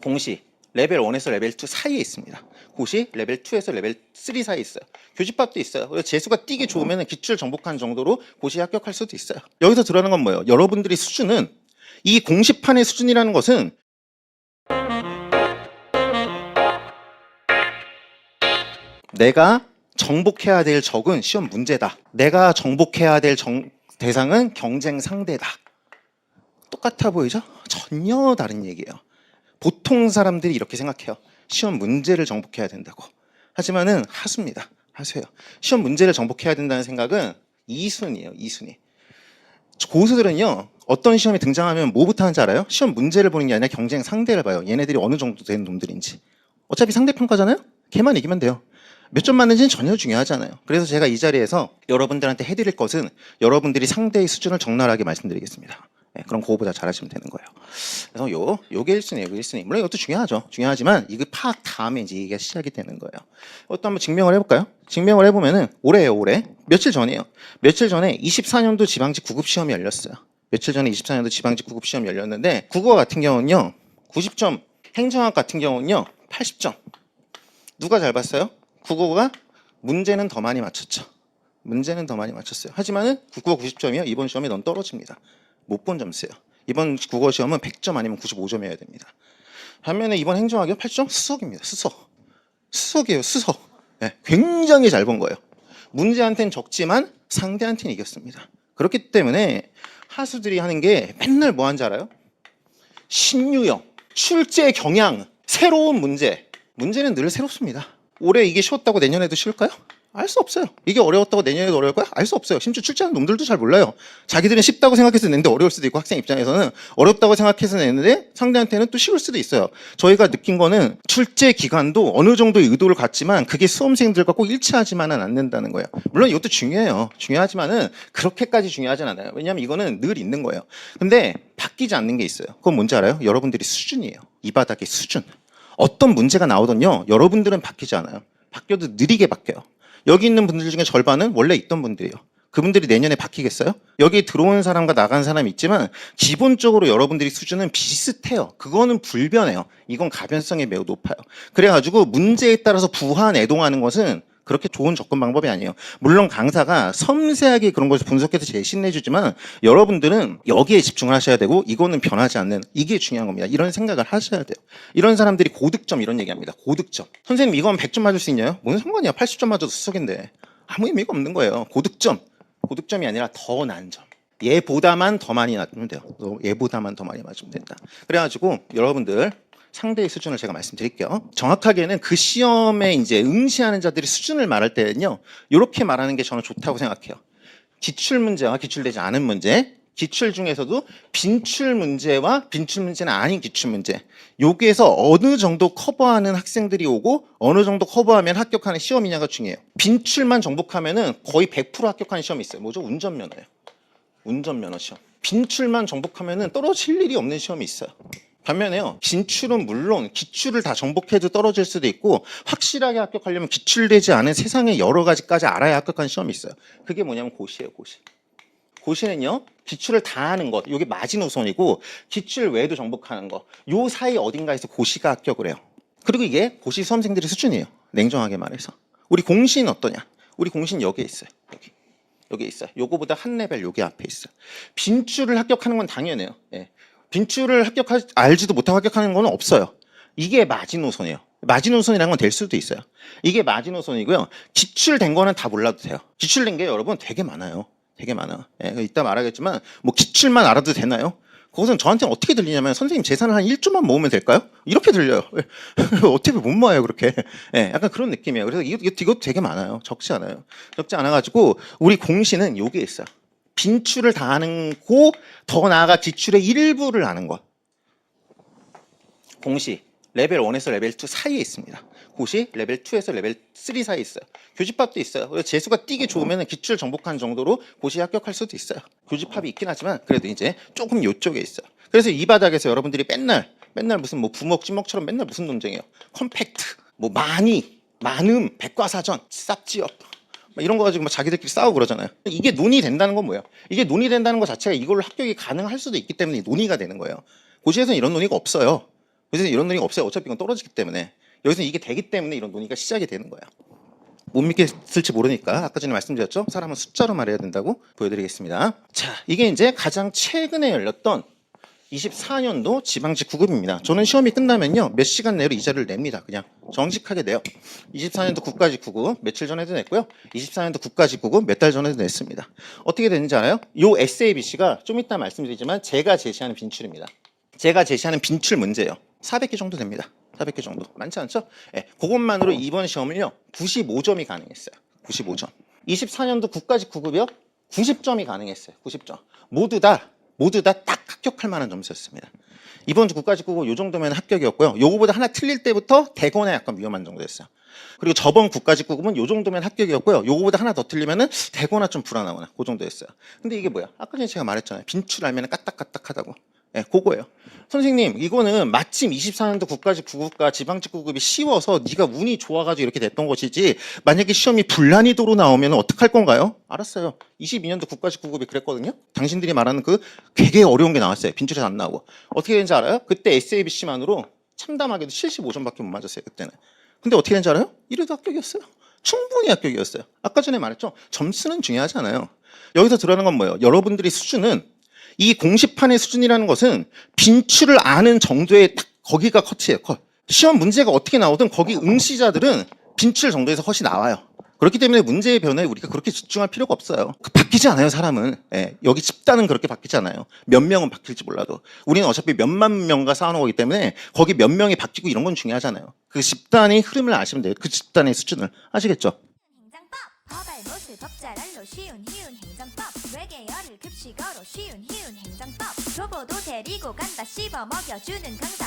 동시 레벨 1에서 레벨 2 사이에 있습니다. 고시 레벨 2에서 레벨 3 사이에 있어요. 교집합도 있어요. 그래서 재수가 뛰기 좋으면 기출 정복한 정도로 고시에 합격할 수도 있어요. 여기서 들어가는 건 뭐예요? 여러분들이 수준은 이 공시판의 수준이라는 것은 내가 정복해야 될 적은 시험 문제다. 내가 정복해야 될 대상은 경쟁 상대다. 똑같아 보이죠? 전혀 다른 얘기예요. 보통 사람들이 이렇게 생각해요. 시험 문제를 정복해야 된다고. 하지만은 하수입니다. 하수예요. 시험 문제를 정복해야 된다는 생각은 2순위예요. 2순위. 고수들은요. 어떤 시험이 등장하면 뭐부터 하는지 알아요? 시험 문제를 보는 게 아니라 경쟁 상대를 봐요. 얘네들이 어느 정도 된 놈들인지. 어차피 상대평가잖아요? 걔만 이기면 돼요. 몇 점 맞는지는 전혀 중요하지 않아요. 그래서 제가 이 자리에서 여러분들한테 해드릴 것은 여러분들이 상대의 수준을 적나라하게 말씀드리겠습니다. 네, 그럼 그거보다 잘하시면 되는 거예요. 그래서 요게 1순위예요. 1순위. 물론 이것도 중요하죠. 중요하지만 이거 파악 다음에 이제 이게 시작이 되는 거예요. 이것도 한번 증명을 해볼까요? 증명을 해보면은 올해예요. 올해. 며칠 전이에요. 며칠 전에 24년도 지방직 9급 시험이 열렸어요. 며칠 전에 24년도 지방직 9급 시험이 열렸는데 국어 같은 경우는요. 90점, 행정학 같은 경우는요. 80점. 누가 잘 봤어요? 국어가 문제는 더 많이 맞췄죠. 문제는 더 많이 맞췄어요. 하지만은 국어 90점이요. 이번 시험에 넌 떨어집니다. 못 본 점수예요. 이번 국어 시험은 100점 아니면 95점이어야 됩니다. 반면에 이번 행정학이요. 8점? 수석입니다. 수석. 수석이에요. 수석. 네, 굉장히 잘 본 거예요. 문제한테는 적지만 상대한테는 이겼습니다. 그렇기 때문에 하수들이 하는 게 맨날 뭐 하는지 알아요? 신유형, 출제 경향, 새로운 문제. 문제는 늘 새롭습니다. 올해 이게 쉬웠다고 내년에도 쉬울까요? 알 수 없어요. 이게 어려웠다고 내년에도 어려울 거야? 알 수 없어요. 심지어 출제하는 놈들도 잘 몰라요. 자기들은 쉽다고 생각해서 냈는데 어려울 수도 있고, 학생 입장에서는 어렵다고 생각해서 냈는데 상대한테는 또 쉬울 수도 있어요. 저희가 느낀 거는 출제 기간도 어느 정도의 의도를 갖지만 그게 수험생들과 꼭 일치하지만은 않는다는 거예요. 물론 이것도 중요해요. 중요하지만은 그렇게까지 중요하진 않아요. 왜냐하면 이거는 늘 있는 거예요. 근데 바뀌지 않는 게 있어요. 그건 뭔지 알아요? 여러분들이 수준이에요. 이 바닥의 수준. 어떤 문제가 나오던요. 여러분들은 바뀌지 않아요. 바뀌어도 느리게 바뀌어요. 여기 있는 분들 중에 절반은 원래 있던 분들이에요. 그분들이 내년에 바뀌겠어요? 여기에 들어온 사람과 나간 사람이 있지만 기본적으로 여러분들이 수준은 비슷해요. 그거는 불변해요. 이건 가변성이 매우 높아요. 그래가지고 문제에 따라서 부한 애동하는 것은 그렇게 좋은 접근 방법이 아니에요. 물론 강사가 섬세하게 그런 것을 분석해서 제시는 해주지만 여러분들은 여기에 집중을 하셔야 되고 이거는 변하지 않는 이게 중요한 겁니다. 이런 생각을 하셔야 돼요. 이런 사람들이 고득점 이런 얘기합니다. 고득점. 선생님 이건 100점 맞을 수 있냐요? 뭔 상관이야. 80점 맞아도 수석인데. 아무 의미가 없는 거예요. 고득점. 고득점이 아니라 더 난 점. 얘보다만 더 많이 맞으면 돼요. 얘보다만 더 많이 맞으면 된다. 그래가지고 여러분들 상대의 수준을 제가 말씀드릴게요. 정확하게는 그 시험에 이제 응시하는 자들의 수준을 말할 때는요, 이렇게 말하는 게 저는 좋다고 생각해요. 기출 문제와 기출되지 않은 문제, 기출 중에서도 빈출 문제와 빈출 문제는 아닌 기출 문제, 여기에서 어느 정도 커버하는 학생들이 오고 어느 정도 커버하면 합격하는 시험이냐가 중요해요. 빈출만 정복하면은 거의 100% 합격하는 시험이 있어요. 뭐죠? 운전면허예요. 운전면허 시험. 빈출만 정복하면은 떨어질 일이 없는 시험이 있어요. 반면에요. 진출은 물론 기출을 다 정복해도 떨어질 수도 있고 확실하게 합격하려면 기출되지 않은 세상의 여러 가지까지 알아야 합격하는 시험이 있어요. 그게 뭐냐면 고시예요. 고시. 고시는요. 기출을 다 하는 것. 이게 마지노선이고 기출 외에도 정복하는 것. 요 사이 어딘가에서 고시가 합격을 해요. 그리고 이게 고시 수험생들의 수준이에요. 냉정하게 말해서. 우리 공시는 어떠냐? 우리 공시는 여기에 있어요. 여기 있어요. 요거보다 한 레벨 여기 앞에 있어요. 빈출을 합격하는 건 당연해요. 예. 빈출을 알지도 못하고 합격하는 건 없어요. 이게 마지노선이에요. 마지노선이라는 건 될 수도 있어요. 이게 마지노선이고요. 기출된 거는 다 몰라도 돼요. 기출된 게 여러분 되게 많아요. 되게 많아. 예, 이따 말하겠지만 뭐 기출만 알아도 되나요? 그것은 저한테는 어떻게 들리냐면 선생님 재산을 한 1조만 모으면 될까요? 이렇게 들려요. 어떻게 못 모아요 그렇게. 예, 약간 그런 느낌이에요. 그래서 이거 되게 많아요. 적지 않아요. 적지 않아가지고 우리 공시는 여기에 있어요. 빈출을 다 하는 고 더 나아가 기출의 일부를 아는 것. 공시 레벨 1에서 레벨 2 사이에 있습니다. 고시 레벨 2에서 레벨 3 사이에 있어요. 교집합도 있어요. 그래서 재수가 뛰기 좋으면 기출 정복한 정도로 고시에 합격할 수도 있어요. 교집합이 있긴 하지만 그래도 이제 조금 요쪽에 있어요. 그래서 이 바닥에서 여러분들이 맨날 무슨 뭐 부먹 찌먹처럼 맨날 무슨 논쟁이에요. 컴팩트, 뭐 많음, 백과사전, 쌉지역 이런 거 가지고 막 자기들끼리 싸우고 그러잖아요. 이게 논의된다는 건 뭐예요? 이게 논의된다는 것 자체가 이걸로 합격이 가능할 수도 있기 때문에 논의가 되는 거예요. 고시에서는 이런 논의가 없어요. 요새는 이런 논의가 없어요. 어차피 이건 떨어지기 때문에. 여기서 이게 되기 때문에 이런 논의가 시작이 되는 거야. 못 믿겠을지 모르니까 아까 전에 말씀드렸죠. 사람은 숫자로 말해야 된다고 보여드리겠습니다. 자, 이게 이제 가장 최근에 열렸던 24년도 지방직 9급입니다. 저는 시험이 끝나면요 몇 시간 내로 이 자료를 냅니다. 그냥 정직하게 내요. 24년도 국가직 9급 며칠 전에도 냈고요. 24년도 국가직 9급 몇 달 전에도 냈습니다. 어떻게 되는지 알아요? 요 SABC가 좀 이따 말씀드리지만 제가 제시하는 빈출입니다. 제가 제시하는 빈출 문제예요. 400개 정도 됩니다. 400개 정도. 많지 않죠? 네, 그것만으로 이번 시험을요 95점이 가능했어요. 95점. 24년도 국가직 9급이요 90점이 가능했어요. 90점. 모두 다 딱 합격할 만한 점수였습니다. 이번 주 국가직 9급 요 정도면 합격이었고요. 요거보다 하나 틀릴 때부터 대거나 약간 위험한 정도였어요. 그리고 저번 국가직 9급은 요 정도면 합격이었고요. 요거보다 하나 더 틀리면은 대거나 좀 불안하거나 그 정도였어요. 근데 이게 뭐야? 아까 전에 제가 말했잖아요. 빈출 알면은 까딱까딱하다고. 예, 네, 그거예요. 선생님, 이거는 마침 24년도 국가직 9급과 지방직 9급이 쉬워서 네가 운이 좋아가지고 이렇게 됐던 것이지 만약에 시험이 불난이도로 나오면 어떡할 건가요? 알았어요. 22년도 국가직 9급이 그랬거든요. 당신들이 말하는 그 되게 어려운 게 나왔어요. 빈출에서 안 나오고. 어떻게 되는지 알아요? 그때 SABC만으로 참담하게도 75점밖에 못 맞았어요. 그때는. 근데 어떻게 되는지 알아요? 이래도 합격이었어요. 충분히 합격이었어요. 아까 전에 말했죠. 점수는 중요하지 않아요. 여기서 드러나는 건 뭐예요? 여러분들의 수준은 이 공시판의 수준이라는 것은 빈출을 아는 정도의 딱 거기가 컷이에요. 컷. 시험 문제가 어떻게 나오든 거기 응시자들은 빈출 정도에서 컷이 나와요. 그렇기 때문에 문제의 변화에 우리가 그렇게 집중할 필요가 없어요. 바뀌지 않아요, 사람은. 예, 여기 집단은 그렇게 바뀌지 않아요. 몇 명은 바뀔지 몰라도. 우리는 어차피 몇만 명과 싸우는 거기 때문에 거기 몇 명이 바뀌고 이런 건 중요하잖아요. 그 집단의 흐름을 아시면 돼요. 그 집단의 수준을. 아시겠죠? 행정법 허발못을 법잘알로 쉬운 희운 행정법 외계어를 급식어로 쉬운 희운 행정법 교보도 데리고 간다 씹어 먹여주는 강사